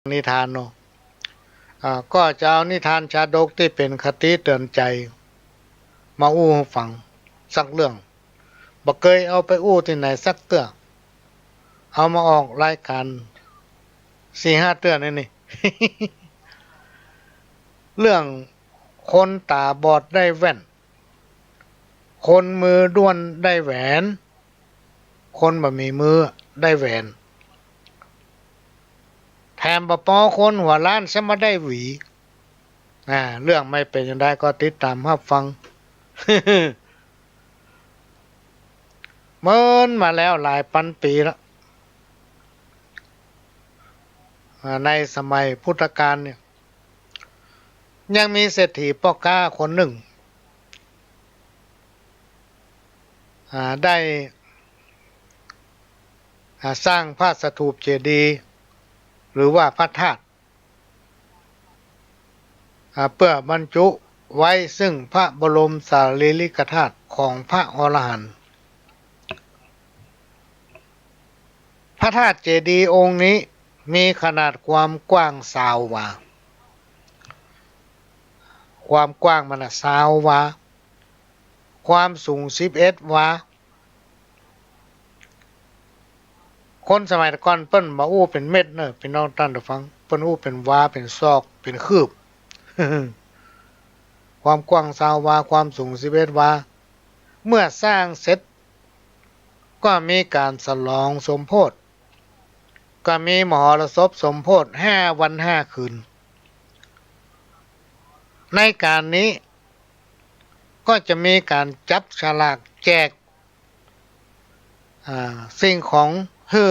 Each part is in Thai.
นิทานเนาะก็จะเอานิทานชาดกที่เป็นคติเตือนใจมาอู้ให้ฟังสักเรื่องบ่เคยเอาไปอู้ที่ไหนสักเตื้อเอามาออกรายการ4-5เตื้อนี่ เรื่องคนตาบอดได้แว่นคนมือด้วนได้แหวนคนบ่มีมือได้แหวนแถมบ่พอคนหัวล้านซะมาได้หวีเรื่องไม่เป็นอย่างไรก็ติดตามรับฟัง เมินมาแล้วหลายพันปีแล้วในสมัยพุทธกาลเนี่ยยังมีเศรษฐีพ่อค้าคนหนึ่งได้สร้างพระสถูปเจดีย์หรือว่าพระธาตุเพื่อบรรจุไว้ซึ่งพระบรมสารีริกธาตุของพระอรหันต์พระธาตุเจดีย์องค์นี้มีขนาดความกว้าง20 วาความกว้างมัน20 วาความสูง11 วาคนสมัยก่อนเปิ้นมาอู้เป็นเม็ดเนอะพี่น้องท่านผู้ฟังเปิ้นอู้เป็นวาเป็นซอกเป็นคืบ ความกว้าง20 วาความสูง11 วาเมื่อสร้างเสร็จก็มีการฉลองสมโภชก็มีมหรสพสมโภช5 วัน5 คืนในการนี้ก็จะมีการจับฉลากแจกสิ่งของให้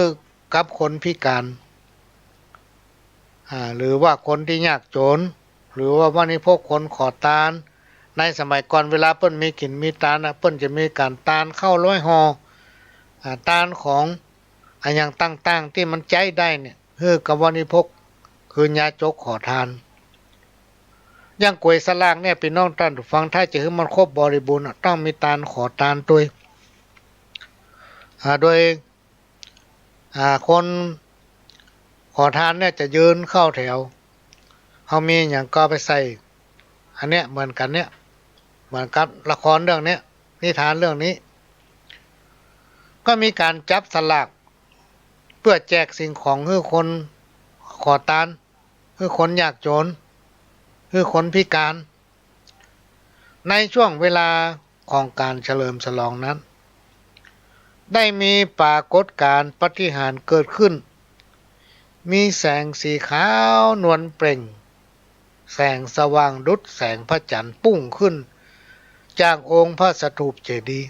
กับคนพิการหรือว่าคนที่ยากจนหรือว่าวันนี้พวกคนขอทานในสมัยก่อนเวลาเปิ้นมีกินมีทานเปิ้นจะมีการทานข้าวร้อยห่อทานของอย่างต่างๆที่มันใจได้เนี่ยให้กับวันนี้พวกคือยาจกขอทานอย่างกล้วยสลากเนี่ยพี่น้องท่านผู้ฟังถ้าจะให้มันครบบริบูรณ์ต้องมีทานขอทานด้วยโดยคนขอทานเนี่ยจะยืนเข้าแถวเขามีอย่างก็ไปใส่อันเนี้ยเหมือนกันเนี่ยเหมือนกับละครเรื่องนี้นิทานเรื่องนี้ก็มีการจับสลากเพื่อแจกสิ่งของให้คนขอทานให้คนยากจนให้คนพิการในช่วงเวลาของการเฉลิมฉลองนั้นได้มีปรากฏการณ์ปาฏิหาริย์เกิดขึ้นมีแสงสีขาวนวลเปล่งแสงสว่างดุจแสงพระจันทร์ปุ้งขึ้นจากองค์พระสถูปเจดีย์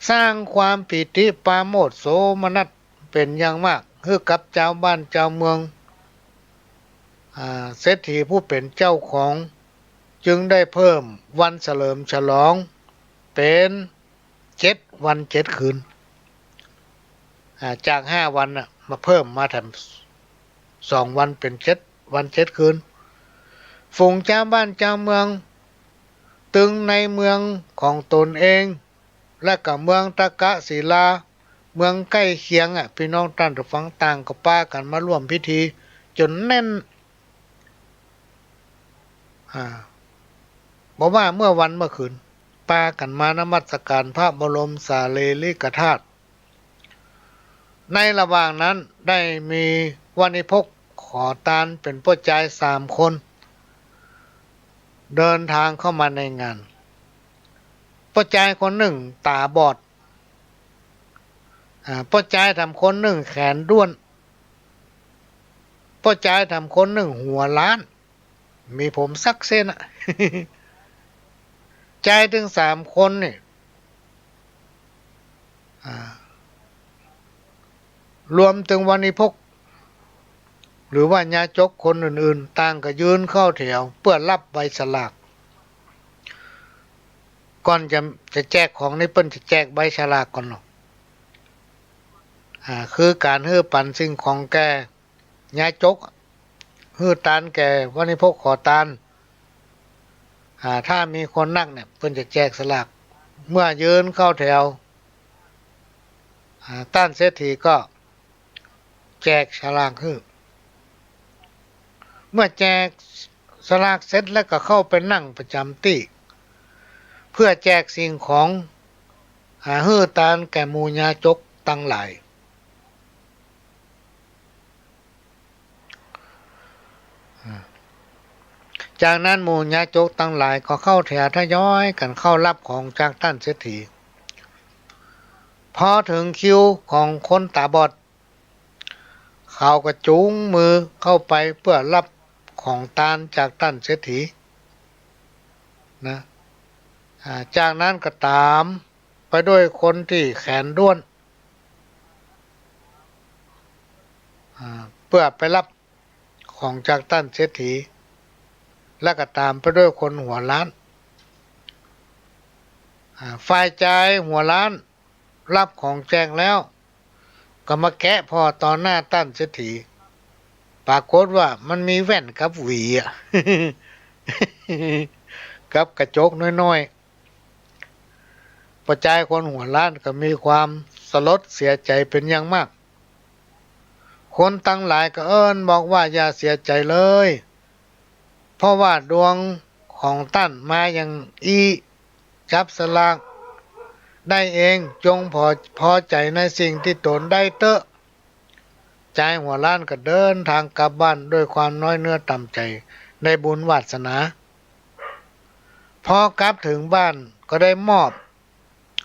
สร้างความปิติปราโมทย์โสมนัสเป็นอย่างมากให้กับเจ้าบ้านเจ้าเมืองเศรษฐีผู้เป็นเจ้าของจึงได้เพิ่มวันเฉลิมฉลองเป็น7 วัน 7 คืนจาก5 วันมาเพิ่มมาทำ2 วันเป็น7 วัน 7 คืนฝูงเจ้าบ้านเจ้าเมืองตึงในเมืองของตนเองและก็เมืองตะกะศิลาเมืองใกล้เคียงพี่น้องท่านผู้ฟังต่างก็ป้ากันมาร่วมพิธีจนแน่นบอกว่าเมื่อวันเมื่อคืนป้ากันมานมัสการพระบรมสารีริกธาตุในระหว่างนั้นได้มีวานิพกขอทานเป็นผู้ชาย3 คนเดินทางเข้ามาในงานผู้ชายคนหนึ่งตาบอดผู้ชายคนหนึ่งแขนด้วนผู้ชายคนหนึ่งหัวล้านมีผมสักเส้นชายถึง3 คนนี่รวมถึงวานิพกหรือว่าญาจกคนอื่นๆต่างก็ยืนเข้าแถวเพื่อรับใบสลากก่อนจะแจกของนี่เปิ้นจะแจกใบฉลากก่อนหรอกคือการให้ปันสิ่งของแก่ญาจกให้ทานแก่วานิพกขอทานถ้ามีคนนักเนี่ยเปิ้นจะแจกสลากเมื่อยืนเข้าแถวต้านเศรษฐีก็ แจกฉลากคือเมื่อแจกสลากเสร็จแล้วก็เข้าไปนั่งประจำที่เพื่อแจกสิ่งของฮื้อตานแก่หมู่ญาจกตั้งหลายจากนั้นหมู่ญาจกตั้งหลายก็เข้าแถวทยอยกันเข้ารับของจากท่านเศรษฐีพอถึงคิวของคนตาบอดเขาก็จูงมือเข้าไปเพื่อรับของทานจากท่านเศรษฐีนะจากนั้นก็ตามไปด้วยคนที่แขนด้วนเพื่อไปรับของจากท่านเศรษฐีและก็ตามไปด้วยคนหัวล้านฝ่ายจ่ายหัวล้านรับของแจกแล้วก็มาแกะพอตอนหน้าท่านเศรษฐีปรากฏว่ามันมีแว่นกับหวีกับกระจกน้อยๆประจายคนหัวล้านก็มีความสลดเสียใจเป็นอย่างมากคนตั้งหลายก็บอกว่าอย่าเสียใจเลยเพราะว่าดวงของท่านมาอย่างจับสลากได้เองจงพอใจในสิ่งที่ตนได้เตอะใจหัวล้านก็เดินทางกลับบ้านด้วยความน้อยเนื้อต่ำใจในบุญวาสนาพอกลับถึงบ้านก็ได้มอบ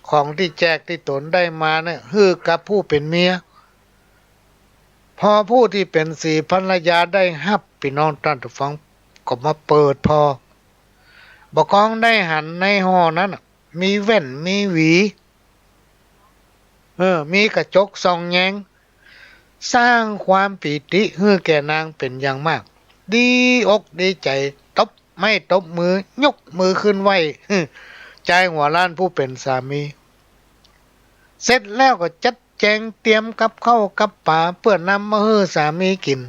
ของที่แจกที่ตนได้มาเนี่ยฮื้อกับผู้เป็นเมียพอผู้ที่เป็นสีภรรยาได้ฮับพี่น้องท่านผู้ฟังก็มาเปิดพอบอกของได้หันในห่อนั้นมีแว่นมีหวีมีกระจกส่องแยงสร้างความปีติให้แก่นางเป็นอย่างมากดีอกดีใจตบไม่ตบมือยกมือขึ้นไหวใจหัวล้านผู้เป็นสามีเสร็จแล้วก็จัดแจงเตรียมกับข้าวกับป่าเพื่อนำมาให้สามีกิน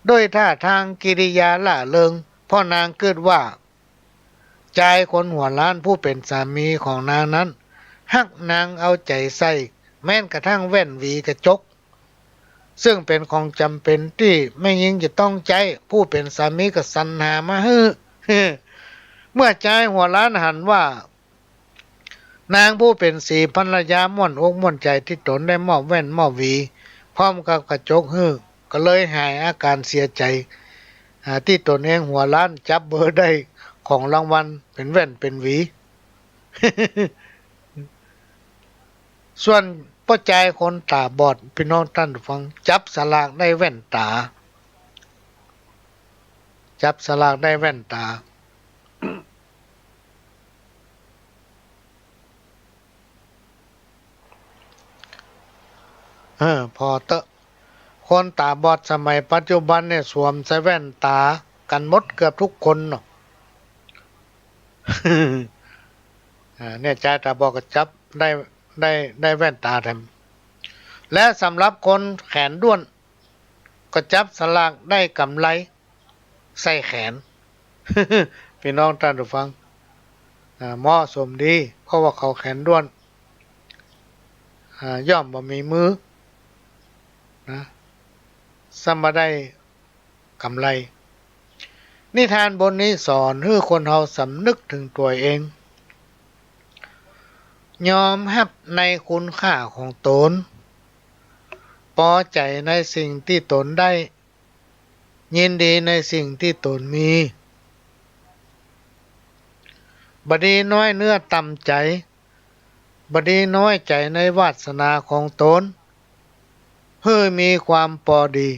ด้วยท่าทางกิริยาล่าเริงพ่อนางเกิดว่าใจคนหัวล้านผู้เป็นสามีของนางนั้นฮักนางเอาใจใส่แม้นกระทั่งแว่นหวีกระจกซึ่งเป็นของจำเป็นที่ไม่ยิ่งจะต้องใจผู้เป็นสามีก็สรรหามาให้เมื่อใจหัวล้านหันว่านางผู้เป็นสีภรรยาม่วนอกม่วนใจที่ตนได้มอบแว่นมอบหวีพร้อมกับกระจกให้ก็เลยหายอาการเสียใจที่ตนเองหัวล้านจับเบอร์ได้ของรางวัลเป็นแว่นเป็นหวี ส่วนป้าใจคนตาบอดพี่น้องท่านฟังจับสลากได้แว่นตาจับสลากได้แว่นตา พอเตอะคนตาบอดสมัยปัจจุบันเนี่ยสวมใส่แว่นตากันหมดเกือบทุกคนเนาะ เนี่ยใจตาบอดก็จับได้แว่นตาแทนและสำหรับคนแขนด้วนก็จับสลากได้กำไรใส่แขน พี่น้องท่านผู้ฟังเหมาะสมดีเพราะว่าเขาแขนด้วนย่อมบ่มีมือนะสมบ่ได้กำไรนิทานบทนี้สอนให้คนเราสำนึกถึงตัวเองยอมรับในคุณค่าของตนพอใจในสิ่งที่ตนได้ยินดีในสิ่งที่ตนมีบดีน้อยเนื้อต่ำใจบดีน้อยใจในวาสนาของตนเพื่อมีความพอดี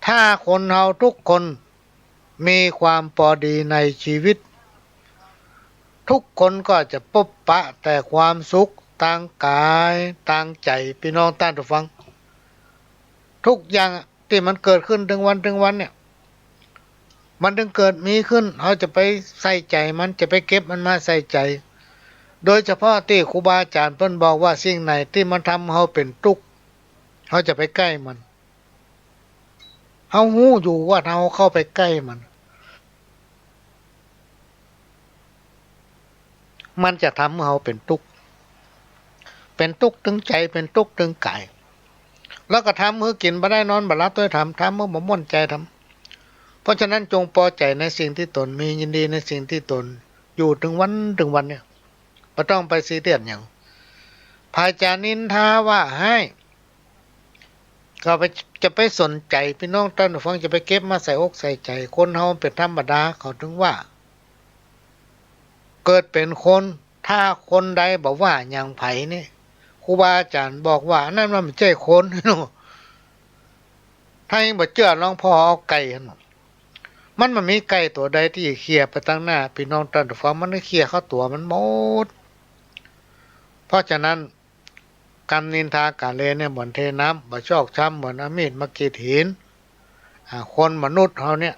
ถ้าคนเราทุกคนมีความพอดีในชีวิตทุกคนก็จะพบปะแต่ความสุขทางกายทางใจพี่น้องท่านผู้ฟังทุกอย่างที่มันเกิดขึ้นถึงวันเนี่ยมันถึงเกิดมีขึ้นเขาจะไปใส่ใจมันจะไปเก็บมันมาใส่ใจโดยเฉพาะที่ครูบาอาจารย์เพิ่นบอกว่าสิ่งไหนที่มันทำเขาเป็นทุกข์เขาจะไปใกล้มันเขาหู้อยู่ว่าเราเข้าไปใกล้มันจะทำให้เขาเป็นทุกข์ถึงใจเป็นทุกข์ถึงกาย แล้วก็ทำมือกินบ่ได้นอนบ่หลับด้วยทำมือบ่ม่วนใจทำเพราะฉะนั้นจงพอใจในสิ่งที่ตนมียินดีในสิ่งที่ตนอยู่ถึงวันเนี่ยบ่ต้องไปซีเรียสหยังภายจานินทาว่าให้ก็ไปจะไปสนใจพี่น้องท่านผู้ฟังจะไปเก็บมาใส่อกใส่ใจคนเฮาเป็นธรรมดาเขาถึงว่าเกิดเป็นคนถ้าคนใดบอกว่าอย่างไผนี่ครูบาอาจารย์บอกว่านั่นมันไม่ใช่คนเนาะถ้ายังบ่เชื่อลองพ่อเอาไก่หั่นมันมีไก่ตัวใดที่เขี่ยไปตั้งหน้าพี่น้องท่านผู้ฟังมันเขี่ยเข้าตัวมันหมดเพราะฉะนั้นการนินทากาเลเนี่ยเหมือนเทน้ำบ่ชอกช้ำเหมือนอามีดมากรีดหินคนมนุษย์เฮาเนี่ย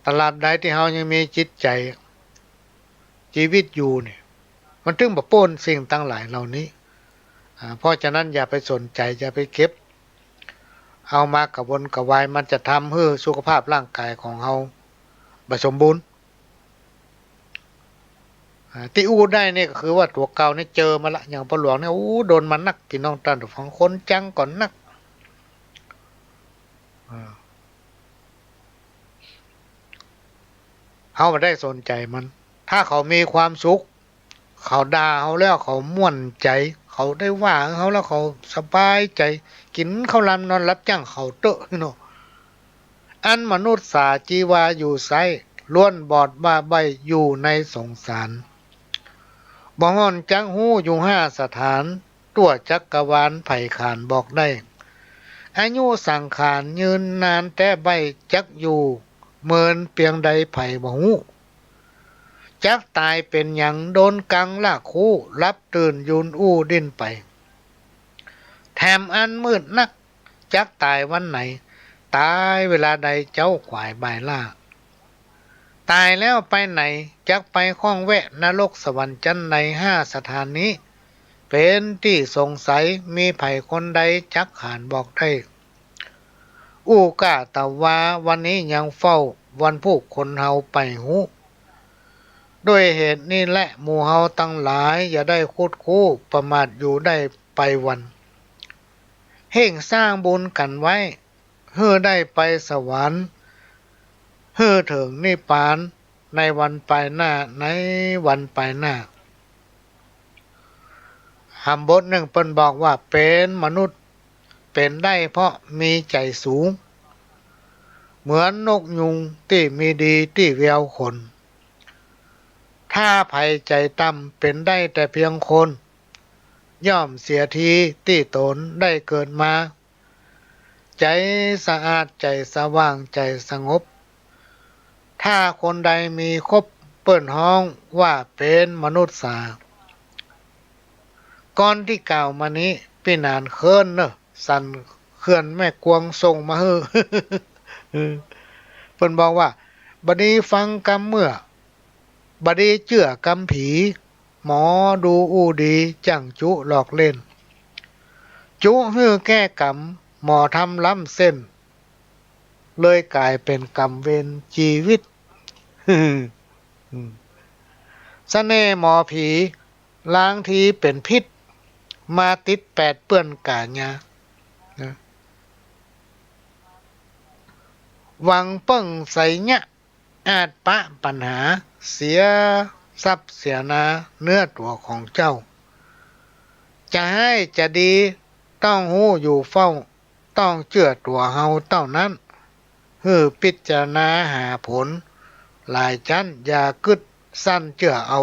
ตราบใดที่เฮายังมีจิตใจชีวิตอยู่เนี่ยมันถึงบ่โป้นสิ่งต่างหลายเหล่านี้เพราะฉะนั้นอย่าไปสนใจอย่าไปเก็บเอามากระวนกระวายมันจะทำให้สุขภาพร่างกายของเฮาบ่สมบูรณ์ที่อู้ได้นี่ก็คือว่าตัวเก่านี่เจอมาละอย่างพ่อหลวงเนี่ยโดนมันนักพี่น้องท่านผู้ฟังคนจังก่อนนักเฮาบ่ได้สนใจมันถ้าเขามีความสุขเขาด่าเฮาแล้วเขาม่วนใจเขาได้ว่าเฮาแล้วเขาสบายใจกินข้าวลำนอนรับจ้างเขาเตอะเนาะอันมนุษย์สาจีวาอยู่ไสล้วนบอดบ้าใบอยู่ในสงสารบ่ฮ้อนจักฮู้อยู่ห้าสถานตัวจักรวาลไผ่ขานบอกได้อายุสังขารยืนนานแต่ใบจักอยู่เมินเพียงใดไผ่บ่ฮู้จักตายเป็นหยังโดนกังลากคู่รับตื่นยุนอู้ดิ้นไปแถมอันมืดนักจักตายวันไหนตายเวลาใดเจ้าขวายบายล่าตายแล้วไปไหนจักไปข้องแวะนรกสวรรค์จันในห้าสถานนี้เป็นที่สงสัยมีไผ่คนใดจักขานบอกได้อู้กะตะวาวันนี้ยังเฝ้าวันผู้คนเฮาไปหูด้วยเหตุนี้แหละหมู่เฮาตั้งหลายอย่าได้คุดคู่ประมาทอยู่ได้ไปวันเฮ่งสร้างบุญกันไว้เพื่อได้ไปสวรรค์เพื่อถึงนิพพานในวันปลายหน้าในวันปลายหน้าหำบทหนึ่งเปิ้นบอกว่าเป็นมนุษย์เป็นได้เพราะมีใจสูงเหมือนนกยุงที่มีดีที่แววขนถ้าภัยใจต่ำเป็นได้แต่เพียงคนย่อมเสียทีที่ตนได้เกิดมาใจสะอาดใจสว่างใจสงบถ้าคนใดมีครบเปิ้นห้องว่าเป็นมนุษย์สาก่อนที่กล่าวมานี้พี่นานเคินเนอะสั่นเขื่อนแม่กวงส่งมาฮือ เพิ่นบอกว่าบัดนี้ฟังกำเมื่อบัดนี้เจื้อกำผีหมอดูอู้ดีจังจุหลอกเล่นจุฮื้อแก้กรรมหมอทำล้ำเส้นเลยกลายเป็นกรรมเวรชีวิต เสน่ห์หมอผีล้างทีเป็นพิษมาติดแปดเปื้อนกาญาหวังเปิ้งใส่เนี่ยอาจปะปัญหาเสียทรัพย์เสียนาเนื้อตัวของเจ้าจะให้จะดีต้องหู้อยู่เฝ้าต้องเชื่อตัวเฮาเท่านั้นฮือพิจารณาหาผลหลายชั้นอย่ากึดสั้นเชื่อเอา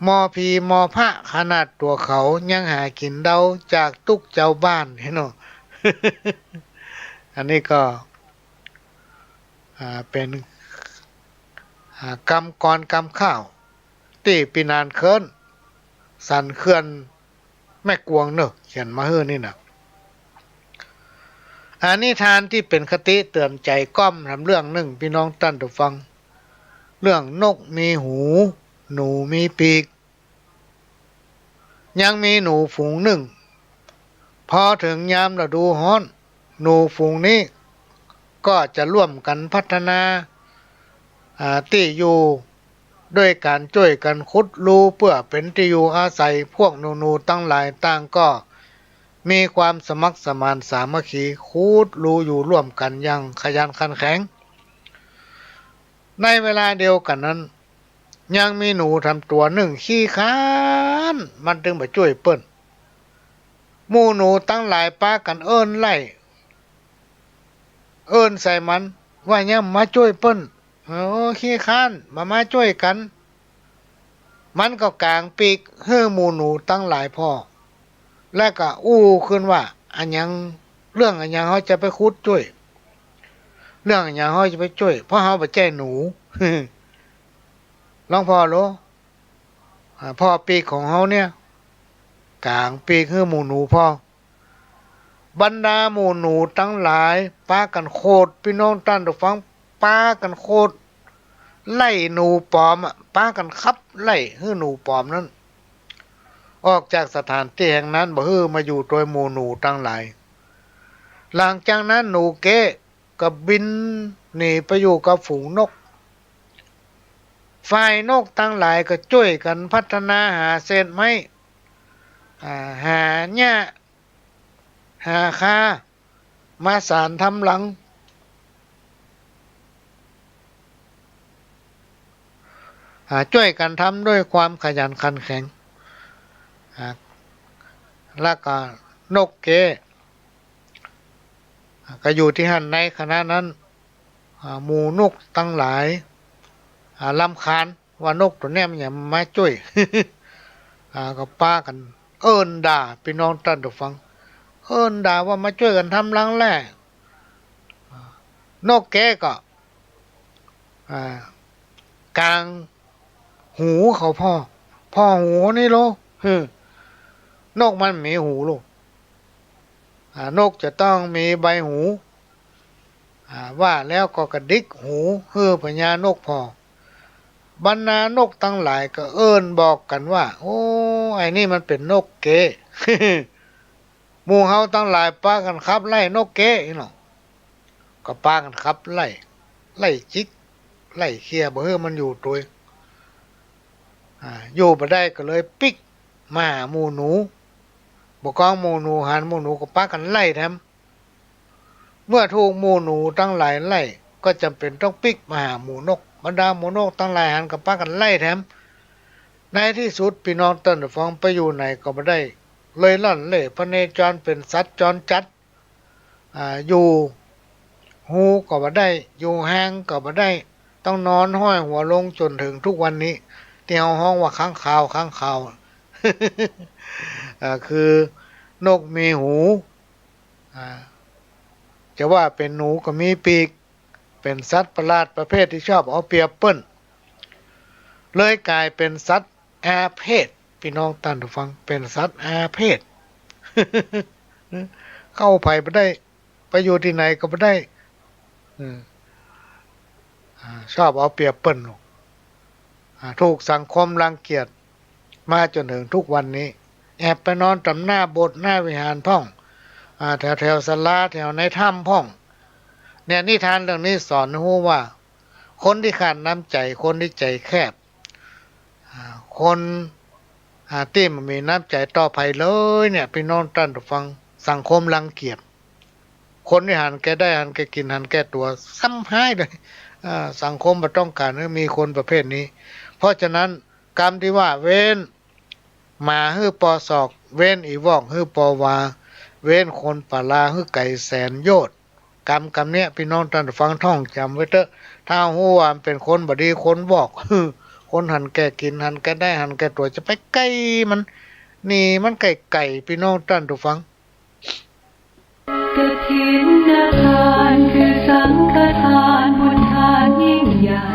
มอพีมอพระขนาดตัวเขายังหากินเดาจากตุกเจ้าบ้านเห็นไหม อันนี้ก็เป็นกรรมกรกรรมข้าวตีปีนานเคินสันเขื่อนแม่กวงเนอะเขียนมาเฮือนี่นะอันนี้ทานที่เป็นคติเตือนใจก้อมทำเรื่องหนึ่งพี่น้องท่านผู้ฟังเรื่องนกมีหูหนูมีปีกยังมีหนูฝูงหนึ่งพอถึงยามฤดูร้อนหนูฝูงนี้ก็จะร่วมกันพัฒนาที่อยู่ด้วยการช่วยกันขุดรูเพื่อเป็นที่อยู่อาศัยพวกหนูๆตั้งหลายต่างก็ มีความสมัครสมานสามัคคีคูดรูอยู่ร่วมกันอย่างขยันขันแข็งในเวลาเดียวกันนั้นยังมีหนูทำตัวหนึ่งขี้ค้านมันจึงไปช่วยเปิ้นหมู่หนูตั้งหลายป้ากันเอิ้นไล่เอิ้นใส่มันว่าเนี่ยมาช่วยเปิ้นขี้ค้านมาช่วยกันมันก็กางปีกเฮ้อหมู่หนูตั้งหลายพ่อและก็อู้ขึ้นว่าอันยังเรื่องอันยังเขาจะไปคุดช่วยเรื่องอันยังเขาจะไปช่วยเพราะเขาไปแจ้หนู ลองพ่อรู้พ่อปีกของเขาเนี่ยกลางปีกคือหมู่หนูพ่อบรรดาหมู่หนูทั้งหลายป้ากันโคตรพี่น้องท่านทุกฟังป้ากันโคตรไล่หนูปลอมป้ากันคับไล่ให้หนูปลอมนั้นออกจากสถานที่แห่งนั้นบ่ฮือมาอยู่โดยหมู่หนูทั้งหลายหลังจากนั้นหนูเก้ก็บินหนีไปอยู่กับฝูงนกฝ่ายนกทั้งหลายก็ช่วยกันพัฒนาหาเศษไม้หาหญ้าหาคามาสานทำหลังช่วยกันทำด้วยความขยันขันแข็งแล้วก็นกเกก็อยู่ที่หันในขณะนั้นหมู่นกตั้งหลายรำคาญว่านกตัวเนี้ยมันอย่ามาช่วย ก็ป้ากันเอิ้นด่าพี่น้องท่านผู้ฟังเอิ้นด่าว่ามาช่วยกันทำรังแร่นกแกก็กลางหูเขาพ่อหูนี่โลนกมันมีหูลูกนกจะต้องมีใบหูว่าแล้วก็กระดิกหูพญานกพอบรรดานกตั้งหลายก็เอิ้นบอกกันว่าโอ้ไอ้นี่มันเป็นนกเก๋ หมู่เฮาตั้งหลายป้ากันขับไล่นกเก๋เนาะก็ป้ากันขับไล่จิกไล่เคลียบ่มันอยู่ตัวอยู่บ่ได้ก็เลยปิกมาหาหมู่หนูบ่กองหมู่หนูหันหมู่หนูก็ป้ากันไล่แถมเมื่อถูกหมู่หนูตั้งหลายไล่ก็จำเป็นต้องปิกมาหาหมู่นกบรรดาหมู่นกตั้งหลายหันกับป้ากันไล่แถมในที่สุดพี่น้องต้นฟังไปอยู่ไหนก็บ่ได้เลยล่อนเล่พระเนจรเป็นสัตว์จรจัดอยู่หูก็บ่ได้อยู่ห้างก็บ่ได้ต้องนอนห้อยหัวลงจนถึงทุกวันนี้ที่เฮาฮ้องว่าค้างคาว คือนกมีหูจะว่าเป็นหนูก็มีปีกเป็นสัตว์ประหลาดประเภทที่ชอบเอาเปรียบเปิ้นเลยกลายเป็นสัตว์อาเพศพี่น้องท่านผู้ฟังเป็นสัตว์อาเพศ เข้าไปไม่ได้ไปอยู่ที่ไหนก็ไม่ได้ชอบเอาเปรียบเปิ้นถูกสังคมรังเกียจมาจนถึงทุกวันนี้แอบไปนอนตำหน้าโบสถ์หน้าวิหารพ่องแถวศาลาแถวในถ้ำพ่องเนี่ยนิทานเรื่องนี้สอนให้ว่า คนที่ขาดน้ำใจคนที่ใจแคบคนที่มันมีน้ำใจต่อภัยเลยเนี่ยพี่น้องท่านผู้ฟังสังคมรังเกียจคนที่หันแกได้หันแกกินหันแกตัวซ้ำให้เลยสังคมไม่ต้องการให้มีคนประเภทนี้เพราะฉะนั้นกรรมที่ว่าเว้นหมาฮื้อปอศอกเว้นอีวอกฮื้อปอวาเว้นคนป่าลาฮื้อไก่แสนโยชน์กรรมเนี้ยพี่น้องท่านฟังท่องจำไว้เถอะถ้าหัวาเป็นคนบดีคนบอกคนหันแกกินหันแกได้หันแกตัวจะไปไก่มันนี่มันไก่พี่น้องท่านทุกฟังกฐิน